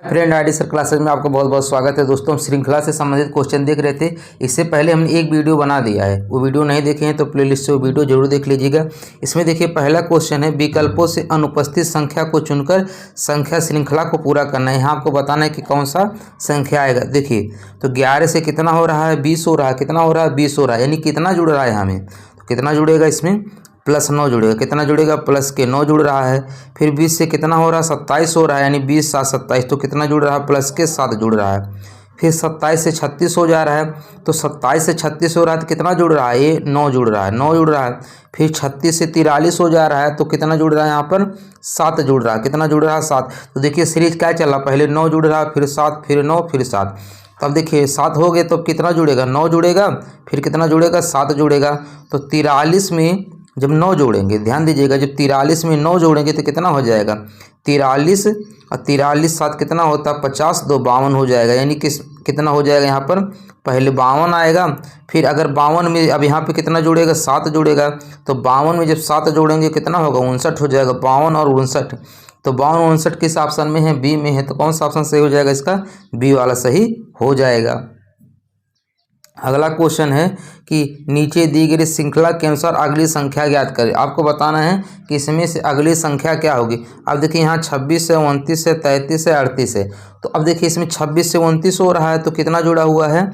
Friend ID sir classes में आपका बहुत बहुत स्वागत है। दोस्तों, हम श्रृंखला से संबंधित क्वेश्चन देख रहे थे। इससे पहले हमने एक वीडियो बना दिया है, वो वीडियो नहीं देखे हैं तो प्लेलिस्ट से वो वीडियो जरूर देख लीजिएगा। इसमें देखिए, पहला क्वेश्चन है, विकल्पों से अनुपस्थित संख्या को चुनकर संख्या श्रृंखला को पूरा करना है। यहाँ आपको बताना है कि कौन सा संख्या आएगा। देखिए, तो 11 से कितना हो रहा है, 20 हो रहा है। कितना हो रहा है, 20 हो रहा है। यानी कितना जुड़ रहा है हमें, तो कितना जुड़ेगा इसमें, +9 जुड़ेगा। कितना जुड़ेगा, प्लस के 9 जुड़ रहा है। फिर 20 से कितना हो रहा है, 27 हो रहा है। यानी 20 7 27, तो कितना जुड़ रहा है, प्लस के 7 जुड़ रहा है। फिर 27 से 36 हो जा रहा है, तो 27 से 36 हो रहा है, तो कितना जुड़ रहा है, ये 9 जुड़ रहा है, 9 जुड़ रहा है। फिर 36 से 43 हो जा रहा है, तो कितना जुड़ रहा है, यहाँ पर 7 जुड़ रहा है। कितना जुड़ रहा है, 7। तो देखिए सीरीज क्या चल रहा है, पहले 9 जुड़ रहा है, फिर 7, फिर 9, फिर 7। तब देखिए 7 हो गए तो कितना जुड़ेगा, 9 जुड़ेगा। फिर कितना जुड़ेगा, 7 जुड़ेगा। तो 43 में जब 9 जोड़ेंगे, ध्यान दीजिएगा, जब 43 में 9 जोड़ेंगे तो कितना हो जाएगा, 43 और 43 7 कितना होता है, 50, 2 52 हो जाएगा। यानी कितना हो जाएगा, यहाँ पर पहले 52 आएगा। फिर अगर 52 में अब यहाँ पे कितना जुड़ेगा, 7 जुड़ेगा। तो 52 में जब 7 जोड़ेंगे कितना होगा, 59 हो जाएगा। 52 और 59, तो 52 59 किस ऑप्शन में है, बी में है। तो कौन सा ऑप्शन सही हो जाएगा, इसका बी वाला सही हो जाएगा। अगला क्वेश्चन है कि नीचे दी गई श्रृंखला के अनुसार अगली संख्या ज्ञात करें। आपको बताना है कि इसमें से अगली संख्या क्या होगी। अब देखिए यहाँ 26 है, 29 है, 33 है, 38 है। तो अब देखिए इसमें 26 से 29 हो रहा है, तो कितना जुड़ा हुआ है,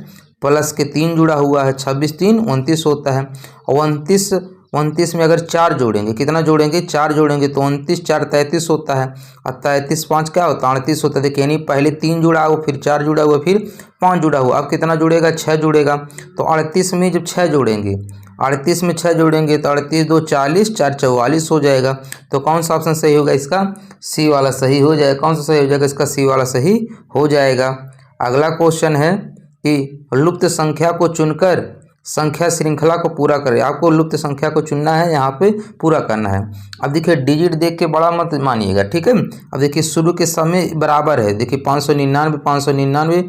प्लस के 3 जुड़ा हुआ है। 26 3 29 होता है। और 29 में अगर 4 जोड़ेंगे, कितना जोड़ेंगे, 4 जोड़ेंगे, तो 29 4 33 होता है। और 33 5 क्या होता है, 38 होता है। देखिए यानी पहले 3 जुड़ा हुआ, फिर 4 जुड़ा हुआ, फिर 5 जुड़ा हुआ। अब कितना जुड़ेगा, 6 जुड़ेगा। तो 38 में जब 6 जोड़ेंगे, 38 में 6 जोड़ेंगे, तो 38 2 40, 4 44 हो जाएगा। तो कौन सा ऑप्शन सही होगा, इसका सी वाला सही हो जाएगा। कौन सा सही हो जाएगा, इसका सी वाला सही हो जाएगा। अगला क्वेश्चन है कि लुप्त संख्या को चुनकर संख्या श्रृंखला को पूरा करें। आपको लुप्त संख्या को चुनना है, यहाँ पे पूरा करना है। अब देखिए डिजिट देख के बड़ा मत मानिएगा, ठीक है। अब देखिए शुरू के समय बराबर है, देखिए 599 599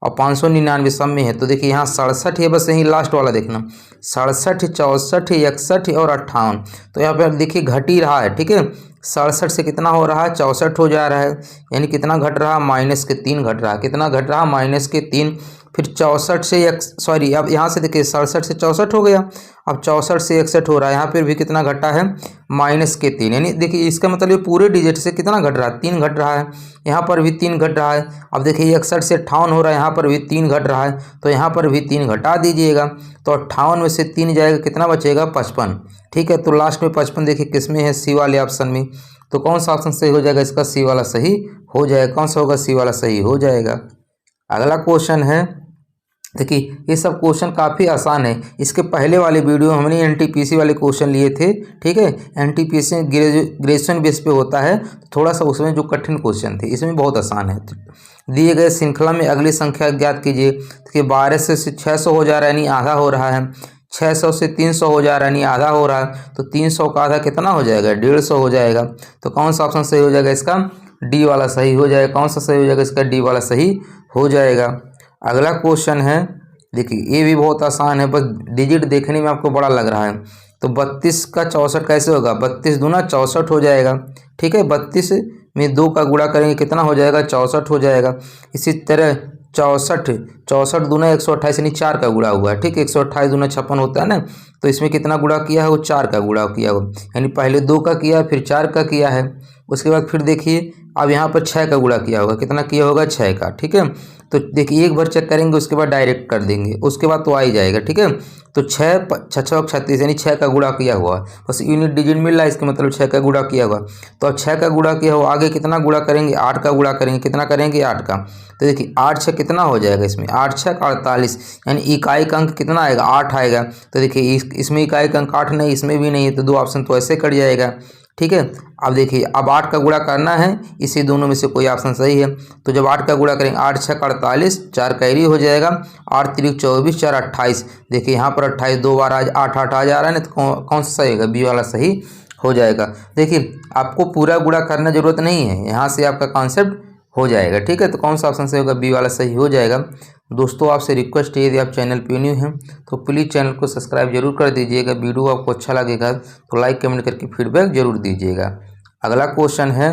और 599 सब में है। तो देखिए यहाँ 67 है, बस यही लास्ट वाला देखना, 67 64 61 और 58। तो यहाँ पे अब देखिए घट ही रहा है, ठीक है। 67 से कितना हो रहा है, 64 हो जा रहा है। यानी कितना घट रहा है, -3 घट रहा है। कितना घट रहा है, -3। फिर 64 से अब यहाँ से देखिए 67 से 64 हो गया। अब 64 से 61 हो रहा है। यहाँ पर भी कितना घटा है, -3। यानी देखिए इसका मतलब ये पूरे डिजिट से कितना घट रहा है, 3 घट रहा है। यहाँ पर भी 3 घट रहा है। अब देखिए 61 से 58 हो रहा है, यहाँ पर भी 3 घट रहा है। तो यहाँ पर भी 3 घटा दीजिएगा। तो 58 में से 3 जाएगा, कितना बचेगा, 55। ठीक है, तो लास्ट में 55 देखिए किस में है, सी वाले ऑप्शन में। तो कौन सा ऑप्शन सही हो जाएगा, इसका सी वाला सही हो जाएगा। कौन सा होगा, सी वाला सही हो जाएगा। अगला क्वेश्चन है, देखिए ये सब क्वेश्चन काफ़ी आसान है। इसके पहले वाले वीडियो हमने एनटीपीसी वाले क्वेश्चन लिए थे, ठीक है। एनटीपीसी ग्रेजुएशन बेस पे होता है, थोड़ा सा उसमें जो कठिन क्वेश्चन थे, इसमें बहुत आसान है। दिए गए श्रृंखला में अगली संख्या ज्ञात कीजिए। देखिए 12 से 600 हो जा रहा है, यानी आधा हो रहा है। 600 से 300 हो जा रहा है, यानी आधा हो रहा है। तो 300 का आधा कितना हो जाएगा, 150 हो जाएगा। तो कौन सा ऑप्शन सही हो जाएगा, इसका डी वाला सही हो जाएगा। कौन सा सही हो जाएगा, इसका डी वाला सही हो जाएगा। अगला क्वेश्चन है, देखिए ये भी बहुत आसान है, बस डिजिट देखने में आपको बड़ा लग रहा है। तो 32 का 64 कैसे होगा, 32 दूना 64 हो जाएगा, ठीक है। 32 में 2 का गुणा करेंगे, कितना हो जाएगा, 64 हो जाएगा। इसी तरह 64 दूना 128, यानी 4 का गुणा हुआ है, ठीक है। 128 दूना 56 होता है ना। तो इसमें कितना गुणा किया है, वो 4 का गुणा किया हो, यानी पहले 2 का किया, फिर 4 का किया है। उसके बाद फिर देखिए अब यहाँ पर 6 का गुणा किया होगा, कितना किया होगा, 6 का, ठीक है। तो देखिए एक बार चेक करेंगे, उसके बाद डायरेक्ट कर देंगे, उसके बाद तो आ ही जाएगा, ठीक है। तो 6 6 36, यानी 6 का गुणा किया हुआ, बस यूनिट डिजिट मिल रहा है, इसका मतलब 6 का गुणा किया हुआ। तो अब 6 का गुणा किया हुआ, आगे कितना गुणा करेंगे, 8 का गुणा करेंगे। कितना करेंगे, 8 का। तो देखिए 8 6 कितना हो जाएगा, इसमें 8 6 48, यानी इकाई का अंक कितना आएगा, 8 आएगा। तो देखिए इसमें इकाई का अंक 8 नहीं, इसमें भी नहीं है, तो 2 ऑप्शन तो ऐसे कट जाएगा, ठीक है। अब देखिए अब 8 का गुणा करना है, इसी दोनों में से कोई ऑप्शन सही है। तो जब 8 का गुणा करेंगे, 8 6 48, 4 कैरी हो जाएगा, 8 3 24, 4 28। देखिए यहाँ पर 28 2 बार आज 8 8 आ जा रहा है ना, तो कौन सा सही होगा, बी वाला सही हो जाएगा। देखिए आपको पूरा गुणा करना जरूरत नहीं है, यहाँ से आपका कॉन्सेप्ट हो जाएगा, ठीक है। तो कौन सा ऑप्शन सही होगा, बी वाला सही हो जाएगा। दोस्तों आपसे रिक्वेस्ट है, यदि आप चैनल पे न्यू हैं तो प्लीज़ चैनल को सब्सक्राइब जरूर कर दीजिएगा। वीडियो आपको अच्छा लगेगा तो लाइक कमेंट करके फीडबैक जरूर दीजिएगा। अगला क्वेश्चन है,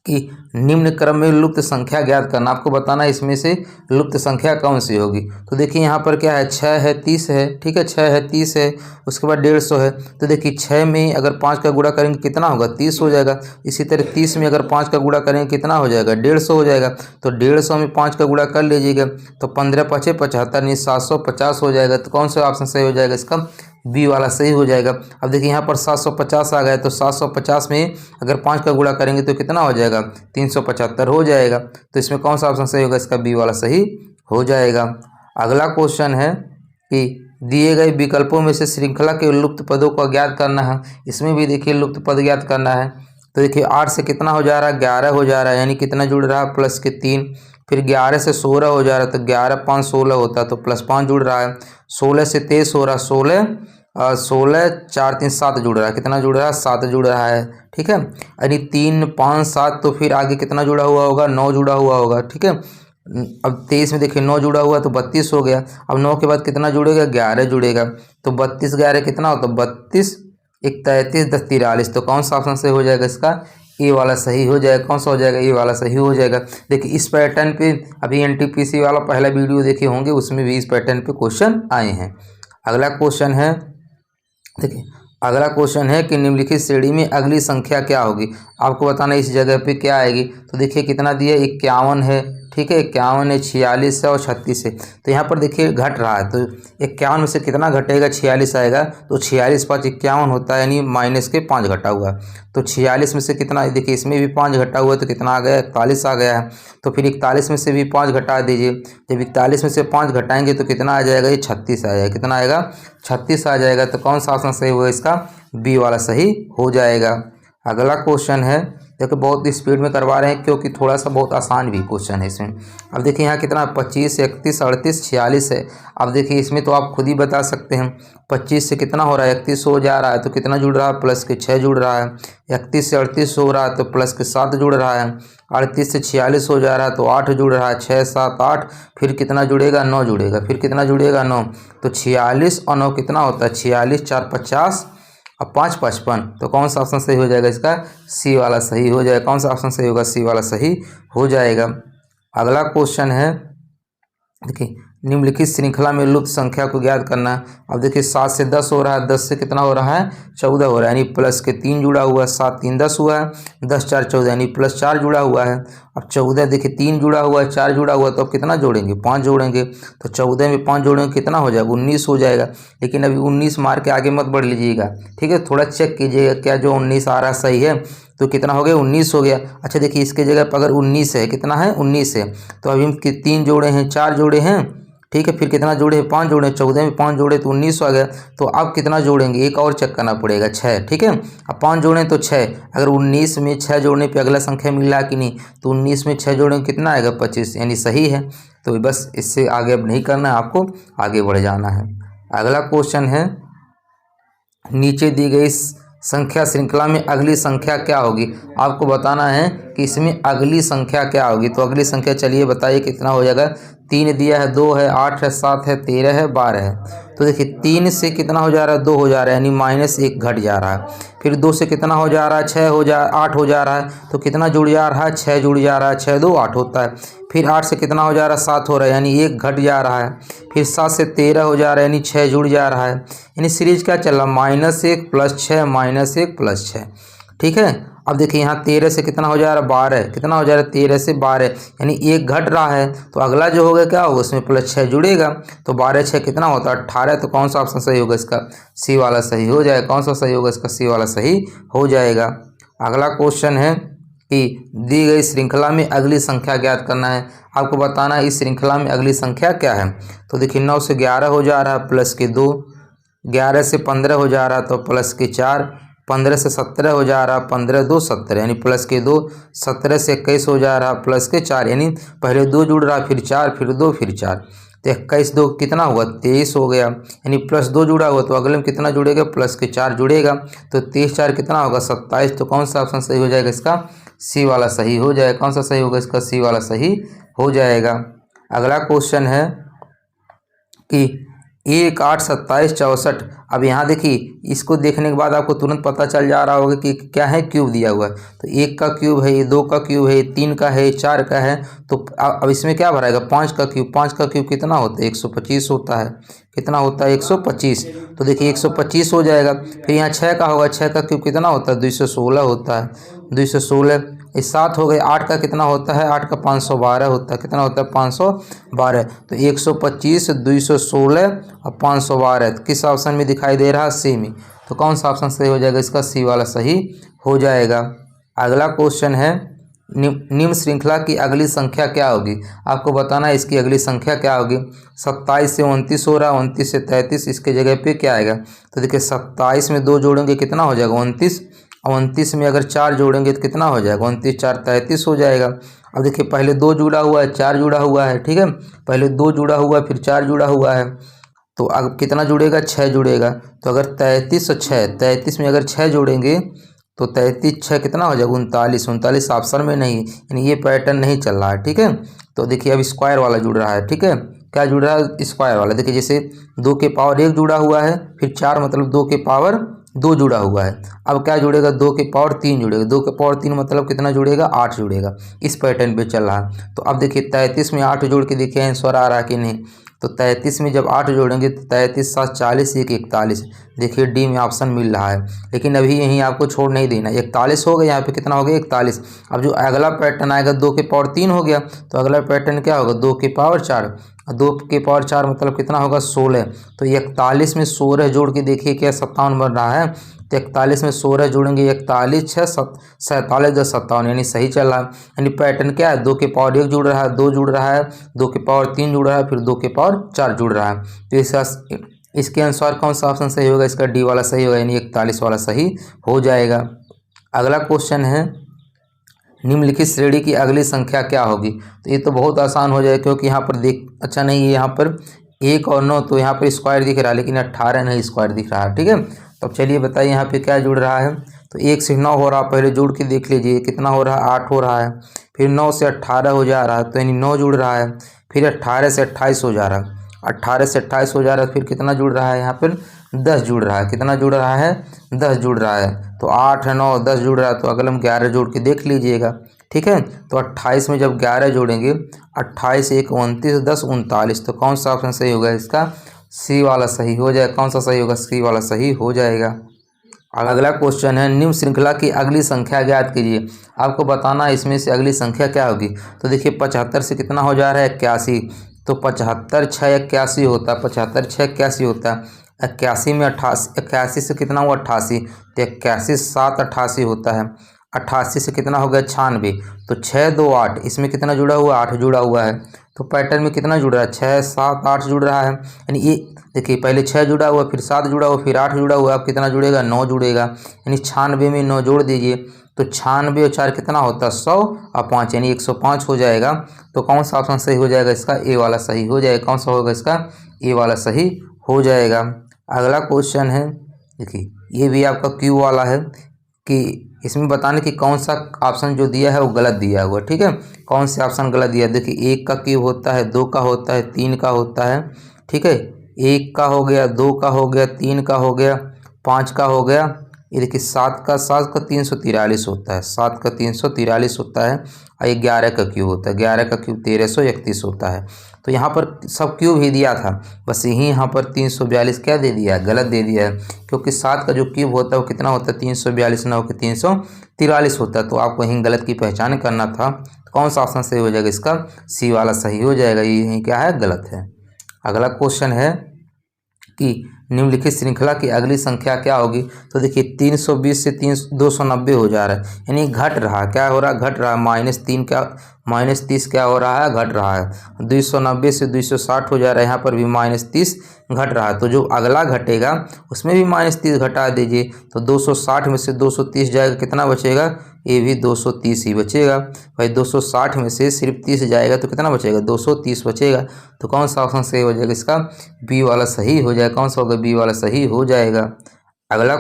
कि निम्न क्रम में लुप्त संख्या ज्ञात करना। आपको बताना इसमें से लुप्त संख्या कौन सी होगी। तो देखिए यहाँ पर क्या है, 6 है, 30 है, ठीक है, 6 है, 30 है, उसके बाद 150 है। तो देखिए 6 में अगर 5 का गुणा करेंगे कितना होगा, 30 हो जाएगा। इसी तरह 30 में अगर 5 का गुणा करेंगे कितना हो जाएगा, 150 हो जाएगा। तो 150 में 5 का गुणा कर लीजिएगा तो 15 पचे 75 नहीं 750 हो जाएगा। तो कौन सा ऑप्शन सही हो जाएगा, इसका बी वाला सही हो जाएगा। अब देखिए यहाँ पर 750 आ गया, तो 750 में अगर 5 का गुणा करेंगे तो कितना हो जाएगा, 375 हो जाएगा। तो इसमें कौन सा ऑप्शन सही होगा, इसका बी वाला सही हो जाएगा। अगला क्वेश्चन है कि दिए गए विकल्पों में से श्रृंखला के लुप्त पदों को ज्ञात करना है। इसमें भी देखिए लुप्त पद ज्ञात करना है। तो देखिए 8 से कितना हो जा रहा है, 11 हो जा रहा है, यानी कितना जुड़ रहा है, प्लस के 3। फिर 11 से 16 हो जा रहा है, तो 11 5 16 होता है, तो प्लस 5 जुड़ रहा है। 16 से 23 हो रहा है, 16 4 3 7 जुड़ रहा है, कितना जुड़ रहा है, 7 जुड़ रहा है, ठीक है। यानी 3 5 7, तो फिर आगे कितना जुड़ा हुआ होगा, 9 जुड़ा हुआ होगा, ठीक है। अब 23 में देखिए 9 जुड़ा हुआ तो 32 हो गया। अब 9 के बाद कितना जुड़ेगा, 11 जुड़ेगा। तो 32 11 कितना होता है, 32 1 33 10 43। तो कौन सा ऑप्शन से हो जाएगा, इसका ए वाला सही हो जाएगा। कौन सा हो जाएगा, ए वाला सही हो जाएगा। देखिए इस पैटर्न पे अभी एनटीपीसी वाला पहला वीडियो देखे होंगे, उसमें भी इस पैटर्न पे क्वेश्चन आए हैं। अगला क्वेश्चन है, देखिए अगला क्वेश्चन है कि निम्नलिखित श्रेणी में अगली संख्या क्या होगी। आपको बताना इस जगह पे क्या आएगी। तो देखिए कितना दिया, 51 है, ठीक है, 51 है, 46 है और 36 है। तो यहाँ पर देखिए घट रहा है, तो 51 में से कितना घटेगा, 46 आएगा। तो 46 5 51 होता है, यानी माइनस के 5 घटा हुआ। तो 46 में से कितना, देखिए इसमें भी 5 घटा हुआ है, तो कितना आ गया, 41 आ गया है। तो फिर 41 में से भी 5 घटा दीजिए। जब 41 में से 5 घटाएंगे तो कितना आ जाएगा, ये 36 आ जाएगा। कितना आएगा, 36 आ जाएगा। तो कौन सा ऑप्शन सही होगा, इसका बी वाला सही हो जाएगा। अगला क्वेश्चन है, देखो बहुत स्पीड में करवा रहे हैं क्योंकि थोड़ा सा बहुत आसान भी क्वेश्चन है इसमें। अब देखिए यहाँ कितना 25 31 38 46 है। अब देखिए इसमें तो आप खुद ही बता सकते हैं, 25 से कितना हो रहा है, 31 हो जा रहा है, तो कितना जुड़ रहा है, प्लस के 6 जुड़ रहा है। 31 से 38 हो रहा है तो प्लस के 7 जुड़ रहा है। 38 से 46 हो जा रहा है तो 8 जुड़ रहा है, 6 7 8। फिर कितना जुड़ेगा, 9 जुड़ेगा। फिर कितना जुड़ेगा, 9। तो 46 और 9 कितना होता है, 46 4 50 और 5 55। तो कौन सा ऑप्शन सही हो जाएगा, इसका सी वाला सही हो जाएगा। कौन सा ऑप्शन सही होगा, सी वाला सही हो जाएगा। अगला क्वेश्चन है, देखिए निम्नलिखित श्रृंखला में लुप्त संख्या को ज्ञात करना है। अब देखिए 7 से 10 हो रहा है, 10 से कितना हो रहा है, 14 हो रहा है, यानी प्लस के 3 जुड़ा हुआ है। 7 3 10 हुआ है, 10 4 14, यानी प्लस 4 जुड़ा हुआ है। अब 14 देखिए 3 जुड़ा हुआ है, 4 जुड़ा हुआ है, तो अब कितना जोड़ेंगे, 5 जोड़ेंगे। तो 14 में 5 जोड़ेंगे कितना हो जाएगा, 19 हो जाएगा। लेकिन अभी 19 मार के आगे मत बढ़ लीजिएगा, ठीक है, थोड़ा चेक कीजिएगा क्या जो 19 आ रहा सही है। तो कितना हो गया, 19 हो गया। अच्छा देखिए इसके जगह पर अगर 19 है, कितना है, 19 है, तो अभी हम 3 जोड़े हैं, 4 जोड़े हैं, ठीक है। फिर कितना जोड़े हैं, 5 जोड़े। 14 में 5 जोड़े तो 19 आ गया। तो अब कितना जोड़ेंगे, एक और चेक करना पड़ेगा, 6, ठीक है। अब 5 जोड़ें तो 6। अगर 19 में 6 जोड़ने पे अगला संख्या मिल रहा कि नहीं, तो 19 में 6 जोड़ें कितना आएगा, 25, यानी सही है। तो बस इससे आगे अब नहीं करना है, आपको आगे बढ़ जाना है। अगला क्वेश्चन है, नीचे दी गई संख्या श्रृंखला में अगली संख्या क्या होगी। आपको बताना है कि इसमें अगली संख्या क्या होगी। तो अगली संख्या चलिए बताइए कितना हो जाएगा। 3 दिया है, 2 है, 8 है, 7 है, 13 है, 12 है। तो देखिए 3 से कितना हो जा रहा है, 2 हो जा रहा है, यानी -1 घट जा रहा है। फिर 2 से कितना हो जा रहा है, 8 हो जा रहा है। तो कितना जुड़ जा रहा है, 6 जुड़ जा रहा है, 6 2 8 होता है। फिर 8 से कितना हो जा रहा है, 7 हो रहा है, यानी 1 घट जा रहा है। फिर 7 से 13 हो जा रहा है, यानी 6 जुड़ जा रहा है। यानी सीरीज क्या चल रहा है, -1 + 6 -1 + 6, ठीक है। अब देखिए यहाँ 13 से कितना हो जा रहा है, 12, कितना हो जा रहा है, 13 से 12, यानी 1 घट रहा है। तो अगला जो होगा क्या होगा, उसमें +6 जुड़ेगा। तो 12 6 कितना होता है, 18। तो कौन सा ऑप्शन सही होगा, इसका सी वाला सही हो जाएगा। कौन सा सही होगा, इसका सी वाला सही हो जाएगा। अगला क्वेश्चन है कि दी गई श्रृंखला में अगली संख्या ज्ञात करना है। आपको बताना है इस श्रृंखला में अगली संख्या क्या है। तो देखिए 9 से 11 हो जा रहा है, प्लस के 2। 11 से 15 हो जा रहा है, तो प्लस के 4। 15 से 17 हो जा रहा है, 15 2 17, यानी प्लस के 2। 17 से 21 हो जा रहा, प्लस के 4, यानी पहले 2 जुड़ रहा, फिर 4, फिर 2, फिर 4। तो 21 2 कितना हुआ, 23 हो गया, यानी +2 जुड़ा हुआ। तो अगले में कितना जुड़ेगा, प्लस के 4 जुड़ेगा। तो 23 4 कितना होगा, 27। तो कौन सा ऑप्शन सही हो जाएगा, इसका सी वाला सही हो जाएगा। कौन सा सही होगा, इसका सी वाला सही हो जाएगा। अगला क्वेश्चन है कि 1 8 27 64। अब यहाँ देखिए, इसको देखने के बाद आपको तुरंत पता चल जा रहा होगा कि क्या है, क्यूब दिया हुआ है। तो 1 का क्यूब है, ये 2 का क्यूब है, 3 का है, 4 का है। तो अब इसमें क्या भराएगा, 5 का क्यूब। 5 का क्यूब कितना होता है, 125 होता है। कितना होता है, 125। तो देखिए 125 हो जाएगा। फिर यहाँ 6 का होगा, 6 का क्यूब कितना होता है, 216 होता है, 216। इस 7 हो गए। 8 का कितना होता है, 8 का 512 होता है। कितना होता है, 512। तो 125, 216 और 512 किस ऑप्शन में दिखाई दे रहा है, सी में। तो कौन सा ऑप्शन सही हो जाएगा, इसका सी वाला सही हो जाएगा। अगला क्वेश्चन है, निम्न श्रृंखला की अगली संख्या क्या होगी। आपको बताना है इसकी अगली संख्या क्या होगी। 27 से 29 हो रहा है, 29 से 33, इसके जगह पे क्या आएगा। तो देखिए 27 में 2 जोड़ेंगे कितना हो जाएगा, 29। और 29 में अगर 4 जोड़ेंगे तो कितना हो जाएगा, 29 4 33 हो जाएगा। अब देखिए पहले 2 जुड़ा हुआ है, 4 जुड़ा हुआ है, ठीक है। पहले 2 जुड़ा हुआ है, फिर 4 जुड़ा हुआ है। तो अब कितना जुड़ेगा, 6 जुड़ेगा। तो अगर 33 और 6, 33 में अगर 6 जोड़ेंगे तो 33 6 कितना हो जाएगा, 39। 39 ऑप्शन में नहीं, यानी ये पैटर्न नहीं चल रहा है, ठीक है। तो देखिए अब स्क्वायर वाला जुड़ रहा है, ठीक है। क्या जुड़ रहा है, स्क्वायर वाला। देखिए जैसे 2 के पावर 1 जुड़ा हुआ है, फिर 4 मतलब 2 के पावर 2 जुड़ा हुआ है। अब क्या जुड़ेगा, 2 के पावर 3 जुड़ेगा। 2 के पावर 3 मतलब कितना जुड़ेगा, 8 जुड़ेगा। इस पैटर्न पे चल रहा है। तो अब देखिए 33 में 8 जोड़ के देखिए आंसर आ रहा है कि नहीं। तो 33 में जब 8 जोड़ेंगे तो 33 7 40 1 41। देखिए डी में ऑप्शन मिल रहा है, लेकिन अभी यहीं आपको छोड़ नहीं देना। 41 हो गया, यहाँ पे कितना हो गया, 41। अब जो अगला पैटर्न आएगा 2 के पावर 3 हो गया, तो अगला पैटर्न क्या होगा, 2 के पावर 4। 2 के पावर 4 मतलब कितना होगा, 16। तो 41 में 16 जोड़ के देखिए क्या 57 बन रहा है। तो 41 में 16 जोड़ेंगे, 41 6 47 10 57, यानी सही चल रहा है। यानी पैटर्न क्या है, 2 के पावर 1 जुड़ रहा है, 2 जुड़ रहा है, 2 के पावर 3 जुड़ रहा है, फिर 2 के पावर 4 जुड़ रहा है। तो इसके अनुसार कौन सा ऑप्शन सही होगा, इसका डी वाला सही होगा, यानी 41 वाला सही हो जाएगा। अगला क्वेश्चन है, निम्नलिखित श्रेणी की अगली संख्या क्या होगी। तो ये तो बहुत आसान हो जाएगा, क्योंकि यहाँ पर देख, अच्छा नहीं, ये यहाँ पर 1 और 9, तो यहाँ पर स्क्वायर दिख रहा है, लेकिन 18 नहीं स्क्वायर दिख रहा है, ठीक है। तो अब चलिए बताइए यहाँ पे क्या जुड़ रहा है। तो 1 से 9 हो रहा है, पहले जोड़ के देख लीजिए कितना हो रहा है, 8 हो रहा है। फिर 9 से 18 हो जा रहा है, तो यानी 9 जुड़ रहा है। फिर 18 से 28 हो जा रहा है, 18 से 28 हो जा रहा है। फिर कितना जुड़ रहा है, यहाँ पर 10 जुड़ रहा है। कितना जुड़ रहा है, 10 जुड़ रहा है। तो 8 9 10 जुड़ रहा है, तो अगल हम 11 जोड़ के देख लीजिएगा, ठीक है। तो 28 में जब 11 जोड़ेंगे, 28 1 29 10 39। तो कौन सा ऑप्शन सही होगा, इसका सी वाला सही हो जाएगा। कौन सा सही होगा, सी वाला सही हो जाएगा। अगला क्वेश्चन है, निम्न श्रृंखला की अगली संख्या ज्ञात कीजिए। आपको बताना है इसमें से अगली संख्या क्या होगी। तो देखिए 75 से कितना हो जा रहा है, 81। तो 75 6 81 होता है, 75 6 81 होता है। 81 में 81 से कितना हुआ, 88। तो 81 7 88 होता है। 88 से कितना हो गया, 96। तो 6 2 8, इसमें कितना जुड़ा हुआ, 8 जुड़ा हुआ है। तो पैटर्न में कितना जुड़ रहा है, 6 7 8 जुड़ रहा है। यानी ये देखिए पहले 6 जुड़ा हुआ, फिर 7 जुड़ा हुआ, फिर 8 जुड़ा हुआ। अब कितना जुड़ेगा, 9 जुड़ेगा। यानी 96 में 9 जोड़ दीजिए, तो 96 और 4 कितना होता है, 100 और 5, यानी 105 हो जाएगा। तो कौन सा ऑप्शन सही हो जाएगा, इसका ए वाला सही हो जाएगा। कौन सा होगा, इसका ए वाला सही हो जाएगा। अगला क्वेश्चन है, देखिए ये भी आपका क्यू वाला है, कि इसमें बताने कि कौन सा ऑप्शन जो दिया है वो गलत दिया हुआ, ठीक है। कौन से ऑप्शन गलत दिया है, देखिए 1 का क्यूब होता है, 2 का होता है, 3 का होता है, ठीक है। 1 का हो गया, 2 का हो गया, 3 का हो गया, 5 का हो गया। ये देखिए 7 का 343 होता है, 7 का 343 होता है। और 11 का क्यूब होता है, 11 का क्यूब 1331 होता है। तो यहाँ पर सब क्यूब ही दिया था, बस यही यहाँ पर 342 क्या दे दिया है, गलत दे दिया है। क्योंकि 7 का जो क्यूब होता है वो कितना होता है, 342 ना होकर 343 होता है। तो आपको यहीं गलत की पहचान करना था। तो कौन सा ऑप्शन सही हो जाएगा, इसका सी वाला सही हो जाएगा। ये यहीं क्या है, गलत है। अगला क्वेश्चन है कि निम्नलिखित श्रृंखला की अगली संख्या क्या होगी। तो देखिए 320 से 290 हो जा रहा है, यानी घट रहा है। क्या हो रहा है, घट रहा है। -3 क्या, -30 क्या हो रहा है, घट रहा है। 290 से 260 हो जा रहा है, यहाँ पर भी -30 घट रहा है। तो जो अगला घटेगा उसमें भी -30 घटा दीजिए। तो 260 में से 230 जाएगा, कितना बचेगा, ये भी 230 ही बचेगा। भाई 260 में से सिर्फ 30 जाएगा तो कितना बचेगा, 230 बचेगा। तो कौन सा ऑप्शन सही हो जाएगा, इसका बी वाला सही हो जाएगा। कौन सा होगा, बी वाला सही हो जाएगा। अगला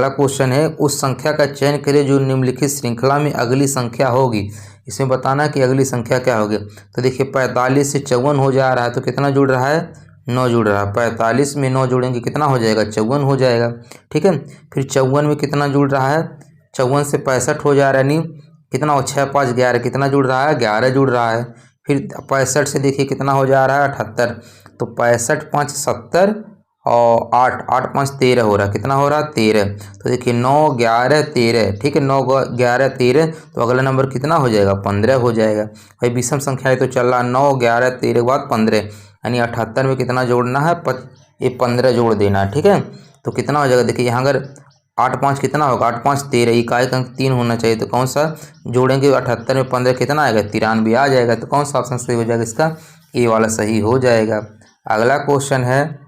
क्वेश्चन है, उस संख्या का चयन करें जो निम्नलिखित श्रृंखला में अगली संख्या होगी। इसमें बताना कि अगली संख्या क्या होगी। तो देखिए 45 से 54 हो जा रहा है, तो कितना जुड़ रहा है, 9 जुड़ रहा है। 45 में 9 जोड़ेंगे कितना हो जाएगा? 54 हो जाएगा। ठीक है, फिर 54 में कितना जुड़ रहा है? 54 से 65 हो जा रहा है, यानी कितना हो? 6 5 11, कितना जुड़ रहा है? 11 जुड़ रहा है। फिर 65 से देखिए कितना हो जा रहा है? 78। तो 65 5 70 और 8 8 5 13 हो रहा है। कितना हो रहा है? 13। तो देखिए 9 11 13। ठीक है, 9 11 13, तो अगला नंबर कितना हो जाएगा? 15 हो जाएगा। भाई विषम संख्या है तो चल रहा है 9 11 13 के बाद 15, यानी 78 में कितना जोड़ना है? ये 15 जोड़ देना है। ठीक है, तो कितना हो जाएगा? देखिए यहाँ अगर 8 5 कितना होगा? 8 5 13, इकाई का अंक 3 होना चाहिए, तो कौन सा जोड़ेंगे? 78 में 15 कितना आएगा? 93 आ जाएगा। तो कौन सा ऑप्शन सही हो जाएगा? इसका ए वाला सही हो जाएगा। अगला क्वेश्चन है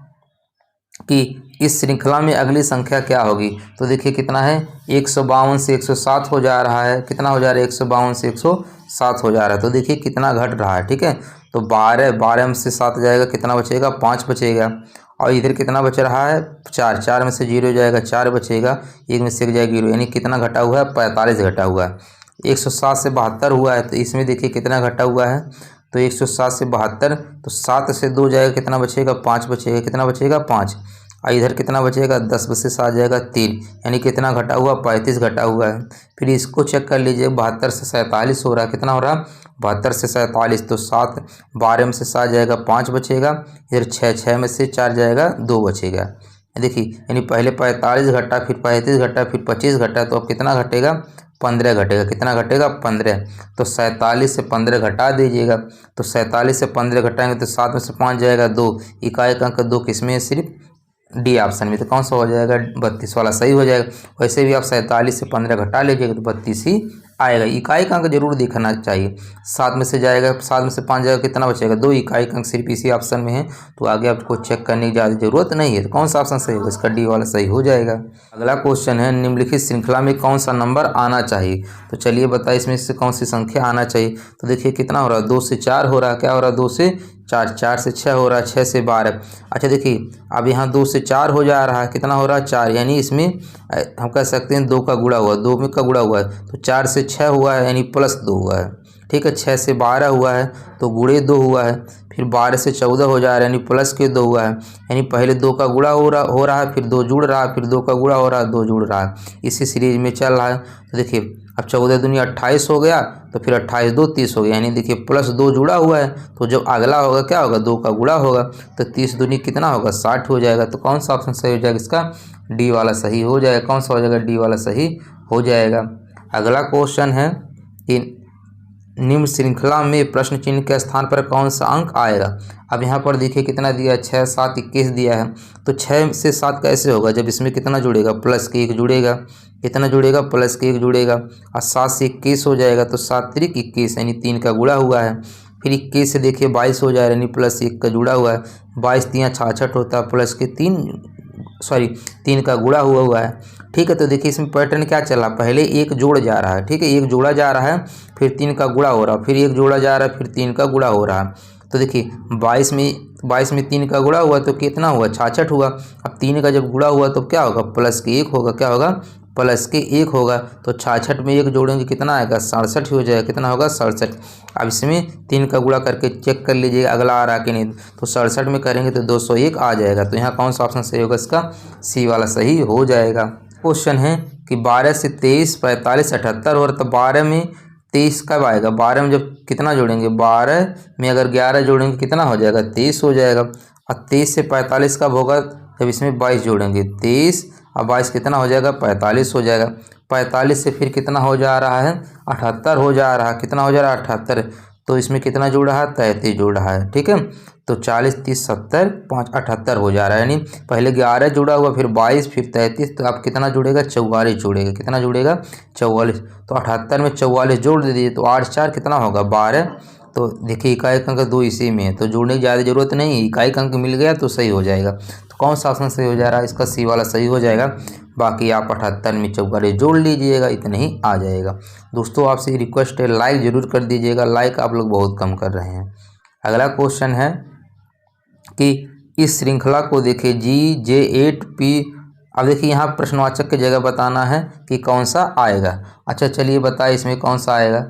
कि इस श्रृंखला में अगली संख्या क्या होगी? तो देखिए कितना है? 152 से 107 हो जा रहा है। कितना हो जा रहा है? 152 से 107 हो जा रहा है। तो देखिए कितना घट रहा है। ठीक है, तो 12 में से 7 जाएगा, कितना बचेगा? 5 बचेगा। और इधर कितना बच रहा है? 4 4 में से 0 जाएगा, 4 बचेगा, 1 में से 1 जाएगा 0, यानी कितना घटा हुआ है? 45 घटा हुआ है। 107 से 72 हुआ है, तो इसमें देखिए कितना घटा हुआ है? तो 107 से 72, तो 7 से 2 जाएगा, कितना बचेगा? 5 बचेगा। कितना बचेगा? 5। और इधर कितना बचेगा? 10 में से 7 जाएगा 3, यानी कितना घटा हुआ? 35 घटा हुआ है। फिर इसको चेक कर लीजिए, 72 से 47 हो रहा है। कितना हो रहा है? 72 से 47, तो 7 12 में से 7 जाएगा, 5 बचेगा। इधर 6 में से 4 जाएगा, 2 बचेगा। देखिए यानी पहले 45 घटा, फिर 35 घटा, फिर 25 घटा, तो अब कितना घटेगा? 15 घटेगा। कितना घटेगा? 15। तो 47 से 15 घटा दीजिएगा, तो 47 से 15 घटाएंगे तो 7 में से 5 जाएगा 2, इकाई का अंक 2 किसमें है? सिर्फ डी ऑप्शन में। तो कौन सा हो जाएगा? 32 वाला सही हो जाएगा। वैसे भी आप 47 से 15 घटा लीजिएगा तो 32 ही आएगा। इकाई का अंक जरूर देखना चाहिए। 7 में से जाएगा, 7 में से 5 जाएगा, कितना बचेगा? 2, इकाई का अंक सिर्फ इसी ऑप्शन में है, तो आगे आपको चेक करने की ज़्यादा जरूरत नहीं है। तो कौन सा ऑप्शन सही होगा? इसका डी वाला सही हो जाएगा। अगला क्वेश्चन है, निम्नलिखित श्रृंखला में कौन सा नंबर आना चाहिए? तो चलिए बताइए इसमें से कौन सी संख्या आना चाहिए। तो देखिए कितना हो रहा है? 2 से 4 हो रहा है। क्या हो रहा है? 2 से 4, 4 से 6 हो रहा है, 6 से 12। अच्छा देखिए अब यहाँ 2 से 4 हो जा रहा है। कितना हो रहा है? 4, यानी इसमें हम कह सकते हैं 2 का गुणा हुआ है, 2 में का गुणा हुआ है, तो 4 से 6 हुआ है, यानी +2 हुआ है। ठीक है, 6 से 12 हुआ है, तो गुणे 2 हुआ है। फिर 12 से 14 हो जा रहा है, यानी +2 हुआ है, यानी पहले 2 का गुणा हो रहा है, फिर 2 जुड़ रहा है, फिर 2 का गुणा हो रहा है, 2 जुड़ रहा है। इसी सीरीज में चल रहा है। तो देखिए अब 14 दूनी 28 हो गया, तो फिर 28 2 30 हो गया, यानी देखिए +2 जुड़ा हुआ है, तो जब अगला होगा क्या होगा? 2 का गुणा होगा, तो 30 दूनी कितना होगा? 60 हो जाएगा। तो कौन सा ऑप्शन सही हो जाएगा? इसका डी वाला सही हो जाएगा। कौन सा हो जाएगा? डी वाला सही हो जाएगा। अगला क्वेश्चन है कि निम्न श्रृंखला में प्रश्न चिन्ह के स्थान पर कौन सा अंक आएगा? अब यहाँ पर देखिए कितना दिया? 6 7 21 दिया है, तो 6 से 7 कैसे होगा? जब इसमें कितना जुड़ेगा? +1 जुड़ेगा। कितना जुड़ेगा? +1 जुड़ेगा। और 7 से 21 हो जाएगा, तो 7 3 21, यानी 3 का गुणा हुआ है। फिर 21 से देखिए 22 हो जाएगा, यानी +1 का जुड़ा हुआ है। 22 3 66 होता है, +3 का गुणा हुआ है। ठीक है, तो देखिए इसमें पैटर्न क्या चल रहा है? पहले एक जोड़ जा रहा है। ठीक है, एक जोड़ा जा रहा है, फिर 3 का गुणा हो रहा है, फिर एक जोड़ा जा रहा है, फिर 3 का गुणा हो रहा है। तो देखिए 22 में 3 का गुणा हुआ तो कितना हुआ? 66 हुआ। अब 3 का जब गुणा हुआ तो क्या होगा? +1 होगा। क्या होगा? +1 होगा। तो 66 में 1 जोड़ेंगे कितना आएगा? 67 हो जाएगा। कितना होगा? 67। अब इसमें 3 का गुणा करके चेक कर लीजिएगा अगला आ रहा कि नहीं। तो 67 में करेंगे तो 201 आ जाएगा। तो यहाँ कौन सा ऑप्शन सही होगा? इसका सी वाला सही हो जाएगा। क्वेश्चन है कि 12 से 23 45 78 और, तो 12 में 23 कब आएगा? 12 में जब कितना जोड़ेंगे? 12 में अगर 11 जोड़ेंगे कितना हो जाएगा? 23 हो जाएगा। और 23 से 45 कब होगा? जब इसमें 22 जोड़ेंगे। 23 और 22 कितना हो जाएगा? 45 हो जाएगा। 45 से फिर कितना हो जा रहा है? 78 हो जा रहा है। कितना हो जा रहा है? 78। तो इसमें कितना जुड़ रहा है? 33 जुड़ रहा है। ठीक है, तो 40 30 70 5 78 हो जा रहा है, यानी पहले 11 जुड़ा हुआ, फिर 22, फिर 33, तो आप कितना जुड़ेगा? 44 जुड़ेगा। कितना जुड़ेगा? 44। तो 78 में 44 जोड़ दीजिए, तो 8 4 कितना होगा? 12। तो देखिए इकाई अंक 2 इसी में है, तो जोड़ने की ज़्यादा जरूरत नहीं है, इकाई अंक मिल गया तो सही हो जाएगा। तो कौन सा ऑप्शन सही हो जा रहा है? इसका सी वाला सही हो जाएगा। बाकी आप 78 में 44 जोड़ लीजिएगा, इतने ही आ जाएगा। दोस्तों आपसे रिक्वेस्ट है, लाइक ज़रूर कर दीजिएगा, लाइक आप लोग बहुत कम कर रहे हैं। अगला क्वेश्चन है कि इस श्रृंखला को देखिए GJ8P। अब देखिए यहाँ प्रश्नवाचक की जगह बताना है कि कौन सा आएगा। अच्छा चलिए बताइए इसमें कौन सा आएगा।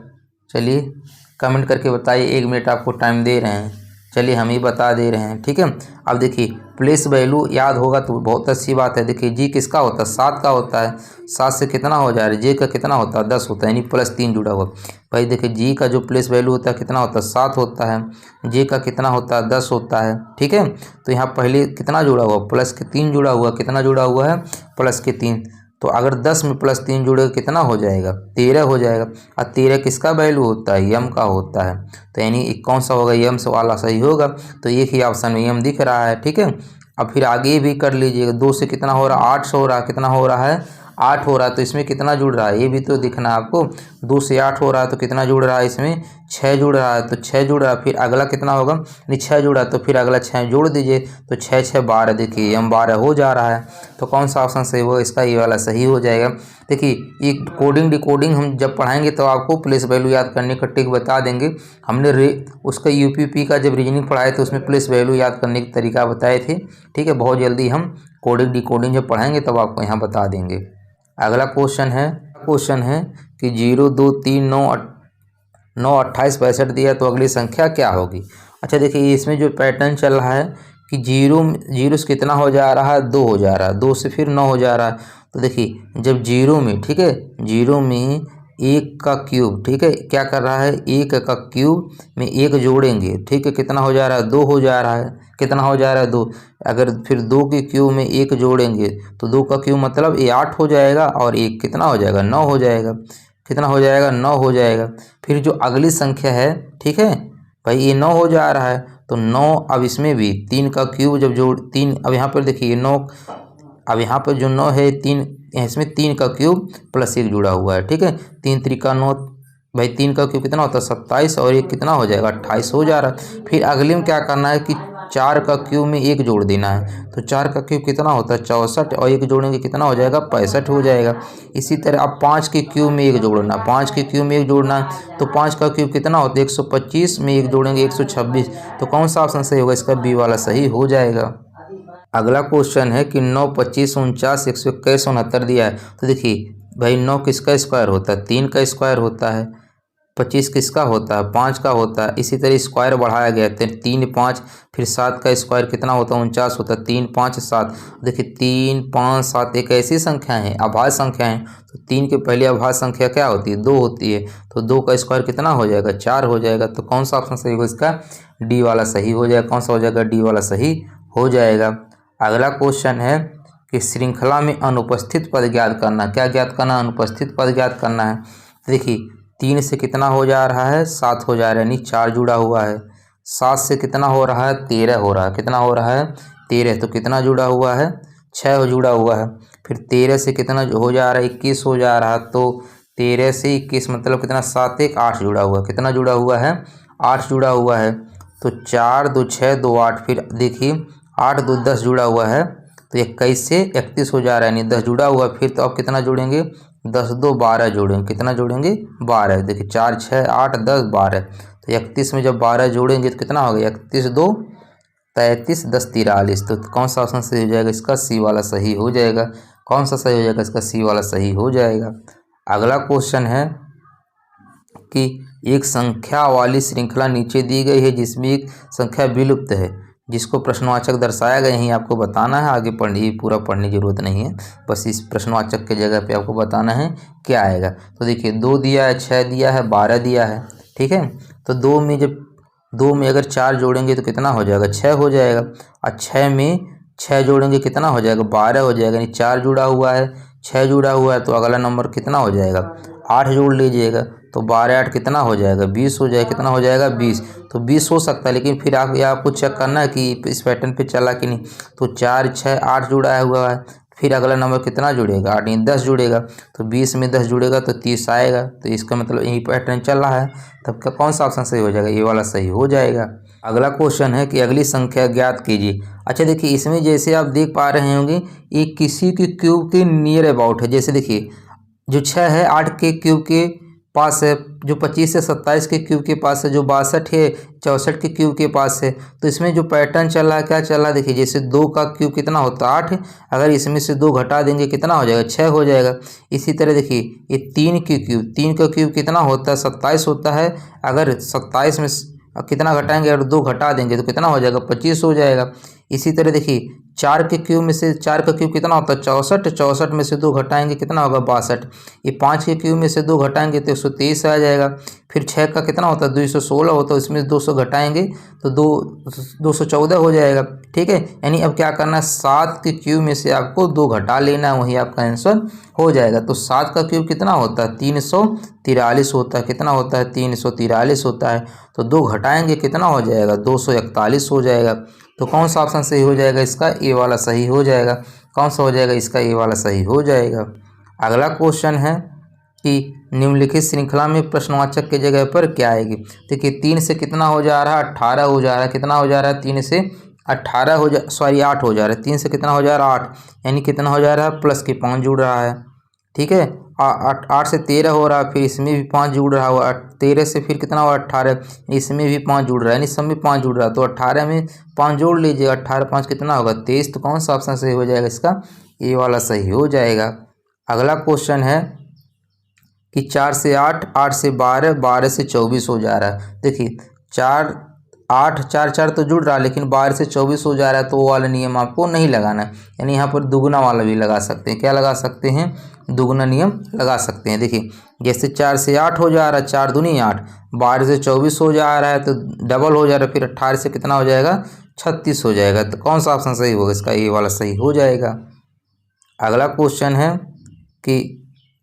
चलिए कमेंट करके बताइए, 1 मिनट आपको टाइम दे रहे हैं। चलिए हम ही बता दे रहे हैं, ठीक है। अब देखिए प्लेस वैल्यू याद होगा तो बहुत अच्छी बात है। देखिए जी किसका होता है, 7 का होता है। 7 से कितना हो जा रहा है, जे का कितना होता है, 10 होता है, यानी +3 जुड़ा हुआ। भाई देखिए जी का जो प्लेस वैल्यू होता है कितना होता है, 7 होता है। जे का कितना होता है, 10 होता है, ठीक है। तो यहाँ पहले कितना जुड़ा हुआ, +3 जुड़ा हुआ। कितना जुड़ा हुआ है, +3। तो अगर 10 में +3 जुड़ेगा कितना हो जाएगा, 13 हो जाएगा। और 13 किसका वैल्यू होता है, यम का होता है। तो यानी कौन सा होगा, यम से वाला सही होगा। तो एक ही ऑप्शन में यम दिख रहा है, ठीक है। अब फिर आगे भी कर लीजिएगा। 2 से कितना हो रहा है, 8 से हो रहा है। कितना हो रहा है, 8 हो रहा है। तो इसमें कितना जुड़ रहा है, ये भी तो दिखना है आपको। 2 से 8 हो रहा है तो कितना जुड़ रहा है, इसमें 6 जुड़ रहा है। तो 6 जुड़ रहा है, फिर अगला कितना होगा, नहीं 6 जुड़ा तो फिर अगला 6 जोड़ दीजिए। तो 6 6 12, देखिए यम 12 हो जा रहा है। तो कौन सा ऑप्शन सही होगा, इसका ये वाला सही हो जाएगा। देखिए ये कोडिंग डिकोडिंग हम जब पढ़ाएंगे तो आपको प्लेस वैल्यू याद करने का ट्रिक बता देंगे। हमने उसका यूपीपी का जब रीजनिंग पढ़ाए तो उसमें प्लेस वैल्यू याद करने के तरीका बताए थे, ठीक है। बहुत जल्दी हम कोडिंग डिकोडिंग जब पढ़ाएंगे तब आपको यहाँ बता देंगे। अगला क्वेश्चन है कि 0 2 3 9 9 28 65 दिया तो अगली संख्या क्या होगी। अच्छा देखिए इसमें जो पैटर्न चल रहा है कि जीरो से कितना हो जा रहा है, 2 हो जा रहा है। 2 से फिर 9 हो जा रहा है। तो देखिए जब जीरो में, ठीक है, जीरो में 1 का क्यूब, ठीक है, क्या कर रहा है, 1 का क्यूब में 1 जोड़ेंगे, ठीक है, कितना हो जा रहा है, 2 हो जा रहा है। कितना हो जा रहा है, 2। अगर फिर 2 के क्यूब में 1 जोड़ेंगे तो 2 का क्यूब मतलब ये 8 हो जाएगा, और 1 कितना हो जाएगा, 9 हो जाएगा। कितना हो जाएगा, 9 हो जाएगा। फिर जो अगली संख्या है, ठीक है भाई, ये 9 हो जा रहा है। तो 9, अब इसमें भी 3 का क्यूब जब जोड़ 3, अब यहाँ पर देखिए 9, अब यहाँ पर जो 9 है 3, इसमें 3 का क्यूब +1 जुड़ा हुआ है, ठीक है। 3 त्रिका 9, भाई 3 का क्यूब कितना होता है, 27, और 1 कितना हो जाएगा, 28 हो जा रहा है। फिर अगले में क्या करना है कि 4 का क्यूब में 1 जोड़ देना है। तो 4 का क्यूब कितना होता है, 64, और 1 जोड़ेंगे कितना हो जाएगा, 65 हो जाएगा। इसी तरह अब 5 के क्यूब में 1 जोड़ना, 5 के क्यूब में 1 जोड़ना है। तो 5 का क्यूब कितना होता है, 125 में 1 जोड़ेंगे 126। तो कौन सा ऑप्शन सही होगा, इसका बी वाला सही हो जाएगा। अगला क्वेश्चन है कि 9 25 49 121 69 दिया है। तो देखिए भाई 9 किसका स्क्वायर होता है, 3 का स्क्वायर होता है। 25 किसका होता है, 5 का होता है। इसी तरह स्क्वायर बढ़ाया गया है, 3 5, फिर 7 का स्क्वायर कितना होता है, 49 होता है। 3 5 7, देखिए 3 5 7 एक ऐसी संख्या है, अभाज्य संख्या है। तो 3 के पहले अभाज्य संख्या क्या होती है, 2 होती है। तो 2 का स्क्वायर कितना हो जाएगा, 4 हो जाएगा। तो कौन सा ऑप्शन सही होगा, इसका डी वाला सही हो जाएगा। कौन सा हो जाएगा, डी वाला सही हो जाएगा। अगला क्वेश्चन है कि श्रृंखला में अनुपस्थित पद ज्ञात करना। क्या ज्ञात करना, अनुपस्थित पद ज्ञात करना है। देखिए 3 से कितना हो जा रहा है, 7 हो जा रहा है, यानी 4 जुड़ा हुआ है। 7 से कितना हो रहा है, 13 हो रहा है। कितना हो रहा है, 13। तो कितना जुड़ा हुआ है, 6 जुड़ा हुआ है। फिर 13 से कितना हो जा रहा है, 21 हो जा रहा है। तो 13 से 21 मतलब कितना, 7 1 8 जुड़ा हुआ है। कितना जुड़ा हुआ है, 8 जुड़ा हुआ है। तो 4 2 6 2 8, फिर देखिए 8 2 10 जुड़ा हुआ है। तो 21 से 31 हो जा रहा है, यानी 10 जुड़ा हुआ है। फिर तो आप कितना जोड़ेंगे, 10 2 12 जोड़ेंगे। कितना जोड़ेंगे, 12। देखिए 4 6 8 10 12। तो 31 में जब 12 जोड़ेंगे तो कितना हो गया, 31 2 33 10 43। तो कौन सा ऑप्शन सही हो जाएगा, इसका सी वाला सही हो जाएगा। कौन सा सही हो जाएगा, इसका सी वाला सही हो जाएगा। अगला क्वेश्चन है कि एक संख्या वाली श्रृंखला नीचे दी गई है जिसमें एक संख्या विलुप्त है, जिसको प्रश्नवाचक दर्शाया गया, यहीं आपको बताना है। आगे पढ़ने पूरा पढ़ने की जरूरत नहीं है, बस इस प्रश्नवाचक के जगह पे आपको बताना है क्या आएगा। तो देखिए 2 दिया है, 6 दिया है, 12 दिया है, ठीक है। तो 2 में अगर 4 जोड़ेंगे तो कितना हो जाएगा, 6 हो जाएगा। और 6 में 6 जोड़ेंगे कितना हो जाएगा, 12 हो जाएगा। यानी 4 जुड़ा हुआ है, 6 जुड़ा हुआ है। तो अगला नंबर कितना हो जाएगा, 8 जोड़ लीजिएगा। तो 12 8 कितना हो जाएगा, 20 हो जाएगा। कितना हो जाएगा, 20। तो 20 हो सकता है, लेकिन फिर आपको चेक करना है कि इस पैटर्न पे चला कि नहीं। तो 4 6 8 जुड़ा हुआ है। फिर अगला नंबर कितना जुड़ेगा, 8 नहीं 10 जुड़ेगा। तो 20 में 10 जुड़ेगा तो 30 आएगा। तो इसका मतलब यही पैटर्न चल रहा है। तब का कौन सा ऑप्शन सही हो जाएगा, ये वाला सही हो जाएगा। अगला क्वेश्चन है कि अगली संख्या ज्ञात कीजिए। अच्छा देखिए इसमें जैसे आप देख पा रहे होंगे ये किसी के क्यूब के नियर अबाउट है। जैसे देखिए जो 6 है 8 के क्यूब के पास है, जो 25 से 27 के क्यूब के पास है, जो 62 है 64 के क्यूब के पास है। तो इसमें जो पैटर्न चल रहा है, क्या चल रहा है, देखिए जैसे 2 का क्यूब कितना होता है 8, अगर इसमें से 2 घटा देंगे कितना हो जाएगा, 6 हो जाएगा। इसी तरह देखिए ये 3 का क्यूब कितना होता है, 27 होता है। अगर 27 में अब कितना घटाएंगे और 2 घटा देंगे तो कितना हो जाएगा 25 हो जाएगा। इसी तरह देखिए 4 के क्यूब में से 4 का क्यूब कितना होता है 64, 64 में से 2 घटाएंगे कितना होगा 62। ये 5 के क्यूब में से 2 घटाएंगे तो 123 आ जाएगा। फिर 6 का कितना होता है 216 होता है, इसमें 200 घटाएंगे तो 214 हो जाएगा। ठीक है, यानी अब क्या करना है 7 के क्यूब में से आपको 2 घटा लेना है, वही आपका आंसर हो जाएगा। तो 7 का क्यूब कितना होता है 343 होता है, कितना होता है 343 होता है। तो 2 घटाएंगे कितना हो जाएगा 241 हो जाएगा। तो कौन सा ऑप्शन सही हो जाएगा इसका, ए वाला सही हो जाएगा। कौन सा हो जाएगा इसका, ए वाला सही हो जाएगा। अगला क्वेश्चन है कि निम्नलिखित श्रृंखला में प्रश्नवाचक की जगह पर क्या आएगी। देखिए 3 से कितना हो जा रहा है 18 हो जा रहा है, कितना हो जा रहा है 3 से 18 हो जा 8 हो जा रहा है। 3 से कितना हो जा रहा है 8, यानी कितना हो जा रहा है प्लस के 5 जुड़ रहा है। ठीक है, 8 से 13 हो रहा है, फिर इसमें भी 5 जुड़ रहा हुआ, 13 से फिर कितना हुआ 18, इसमें भी 5 जुड़ रहा है, यानी सब में 5 जुड़ रहा है। तो 18 में 5 जोड़ लीजिए, 18 5 कितना होगा 23। तो कौन सा ऑप्शन सही हो जाएगा इसका, ए वाला सही हो जाएगा। अगला क्वेश्चन है कि 4 से 8, 8 से 12, 12 से 24 हो जा रहा है। देखिए 4 8 4 4 तो जुड़ रहा है, लेकिन 12 से 24 हो जा रहा है, तो वो वाला नियम आपको नहीं लगाना है। यानी यहाँ पर दुगुना वाला भी लगा सकते हैं। क्या लगा सकते हैं, दुगुना नियम लगा सकते हैं। देखिए जैसे 4 से 8 हो जा रहा है, 4 दूनी 8, 12 से 24 हो जा रहा है तो डबल हो जा रहा है, फिर 18 से कितना हो जाएगा 36 हो जाएगा। तो कौन सा ऑप्शन सही होगा इसका, ये वाला सही हो जाएगा। अगला क्वेश्चन है कि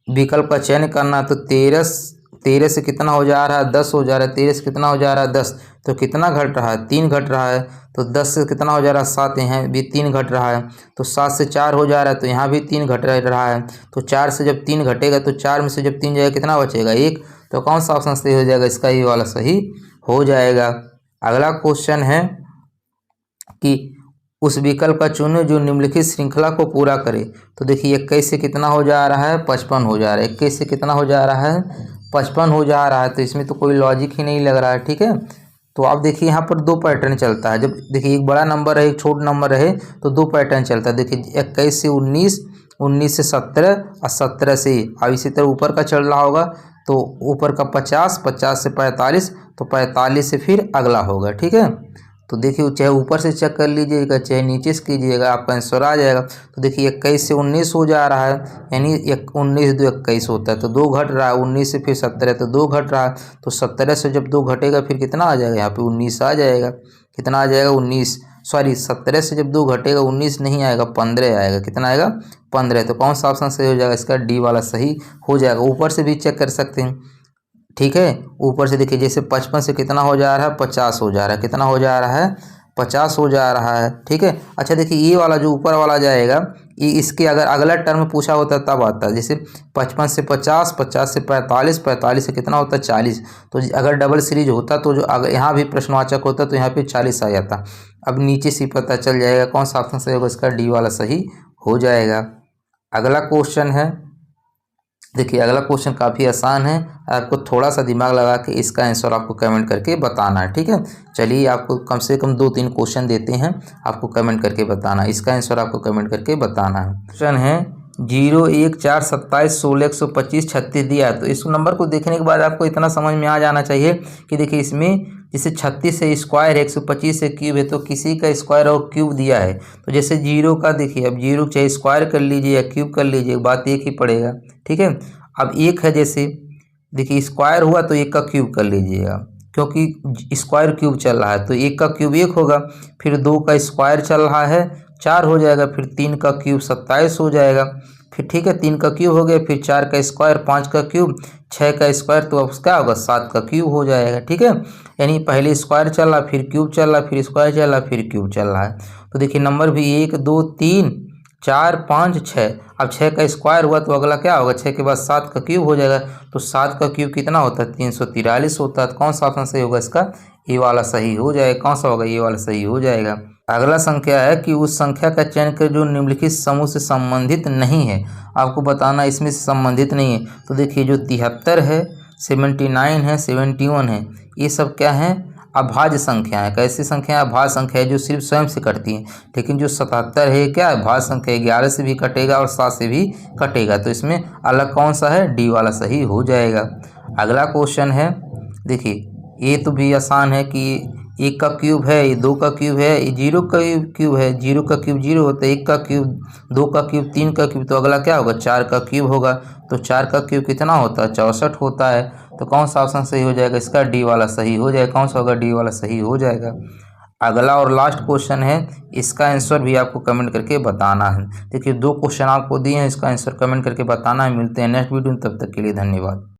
विकल्प का चयन करना, तो 13 से कितना हो जा रहा है 10 हो जा रहा है। 13 से कितना हो जा रहा है 10, तो कितना घट रहा है 3 घट रहा है। तो 10 से कितना हो जा रहा है 7, यहाँ भी 3 घट रहा है। तो 7 से 4 हो जा रहा है, तो यहाँ भी 3 घट रहा है। तो 4 से जब 3 घटेगा तो 4 में से जब 3 जाएगा कितना बचेगा 1। तो कौन सा ऑप्शन सही हो जाएगा इसका, ये वाला सही हो जाएगा। अगला क्वेश्चन है कि उस विकल्प का चुने जो निम्नलिखित श्रृंखला को पूरा करे। तो देखिए 21 से कितना हो जा रहा है 55 हो जा रहा है। 21 से कितना हो जा रहा है 55 हो जा रहा है। तो इसमें तो कोई लॉजिक ही नहीं लग रहा है। ठीक है, तो आप देखिए यहाँ पर 2 पैटर्न चलता है। जब देखिए एक बड़ा नंबर है एक छोटा नंबर रहे तो 2 पैटर्न चलता है। देखिए 21 से 19, 19 से 17 और 17 से, अब इसी तरह ऊपर का चल रहा होगा तो ऊपर का 50, 50 से 45, तो 45 से फिर अगला होगा। ठीक है, तो देखिए चाहे ऊपर से चेक कर लीजिएगा चाहे नीचे से कीजिएगा, आपका आंसर आ जाएगा। तो देखिए 21 से 19 हो जा रहा है, यानी 19 2 21 होता है, तो 2 घट रहा है। 19 से फिर 17 तो 2 घट रहा है, तो 17 से जब 2 घटेगा फिर कितना आ जाएगा यहाँ पे 19 आ जाएगा। कितना आ जाएगा 19, सॉरी 17 से जब 2 घटेगा 19 नहीं आएगा 15 आएगा। कितना आएगा 15। तो कौन सा ऑप्शन सही हो जाएगा इसका, डी वाला सही हो जाएगा। ऊपर से भी चेक कर सकते हैं। ठीक है, ऊपर से देखिए जैसे 55 से कितना हो जा रहा है 50 हो जा रहा है। कितना हो जा रहा है 50 हो जा रहा है। ठीक है, अच्छा देखिए ये वाला जो ऊपर वाला जाएगा ये इसके अगर अगला टर्म पूछा होता तब आता है। जैसे 55 से 50, 50 से 45, 45 से कितना होता है 40। तो अगर डबल सीरीज होता तो जो अगर यहाँ भी प्रश्नवाचक होता तो यहाँ पे 40 आ जाता। अब नीचे से पता चल जाएगा कौन सा ऑप्शन सही होगा इसका, डी वाला सही हो जाएगा। अगला क्वेश्चन है, देखिए अगला क्वेश्चन काफ़ी आसान है, आपको थोड़ा सा दिमाग लगा के इसका आंसर आपको कमेंट करके बताना है। ठीक है, चलिए आपको कम से कम 2-3 क्वेश्चन देते हैं, आपको कमेंट करके बताना, इसका आंसर आपको कमेंट करके बताना है। क्वेश्चन है 0 1 4 27 16 125 36 दिया है। तो इस नंबर को देखने के बाद आपको इतना समझ में आ जाना चाहिए कि देखिए इसमें जैसे 36 से स्क्वायर है 125 से क्यूब है, तो किसी का स्क्वायर और क्यूब दिया है। तो जैसे 0 का देखिए, अब 0 चाहे स्क्वायर कर लीजिए या क्यूब कर लीजिए, बात एक ही पड़ेगा। ठीक है, अब 1 है, जैसे देखिए स्क्वायर हुआ तो 1 का क्यूब कर लीजिएगा, क्योंकि स्क्वायर क्यूब चल रहा है तो 1 का क्यूब 1 होगा। फिर 2 का स्क्वायर चल रहा है 4 हो जाएगा। फिर 3 का क्यूब 27 हो जाएगा। फिर ठीक है 3 का क्यूब हो गया। फिर 4 का स्क्वायर 5 का क्यूब 6 का स्क्वायर, तो अब क्या होगा 7 का क्यूब हो जाएगा। ठीक है, यानी पहले स्क्वायर चल रहा फिर क्यूब चल रहा फिर स्क्वायर चल रहा फिर क्यूब चल रहा है। तो देखिए नंबर भी 1 2 3 4 5 6। अब 6 का स्क्वायर हुआ तो अगला क्या होगा 6 के बाद 7 का क्यूब हो जाएगा। तो 7 का क्यूब कितना होता है 343 होता है। तो कौन सा ऑप्शन सही होगा इसका, ये वाला सही हो जाएगा। कौन सा होगा, ये वाला सही हो जाएगा। अगला संख्या है कि उस संख्या का चयन कर जो निम्नलिखित समूह से संबंधित नहीं है। आपको बताना इसमें से संबंधित नहीं है। तो देखिए जो 73 है 79 है 71 है, ये सब क्या है अभाज्य संख्या है। कैसी संख्या है, अभाज्य संख्या है जो सिर्फ स्वयं से कटती है। लेकिन जो 77 है क्या है भाज्य संख्या, 11 से भी कटेगा और 7 से भी कटेगा। तो इसमें अलग कौन सा है, डी वाला सही हो जाएगा। अगला क्वेश्चन है, देखिए ये तो भी आसान है कि 1 का क्यूब है, ये 2 का क्यूब है, ये 0 का क्यूब है, 0 का क्यूब 0 होता है, 1 का क्यूब, 2 का क्यूब, 3 का क्यूब, तो अगला क्या होगा 4 का क्यूब होगा। तो 4 का क्यूब कितना होता है 64 होता है। तो कौन सा ऑप्शन सही हो जाएगा, इसका डी वाला सही हो जाएगा। कौन सा होगा, डी वाला सही हो जाएगा। अगला और लास्ट क्वेश्चन है, इसका आंसर भी आपको कमेंट करके बताना है। देखिए 2 क्वेश्चन आपको दिए हैं, इसका आंसर कमेंट करके बताना है। मिलते हैं नेक्स्ट वीडियो में, तब तक के लिए धन्यवाद।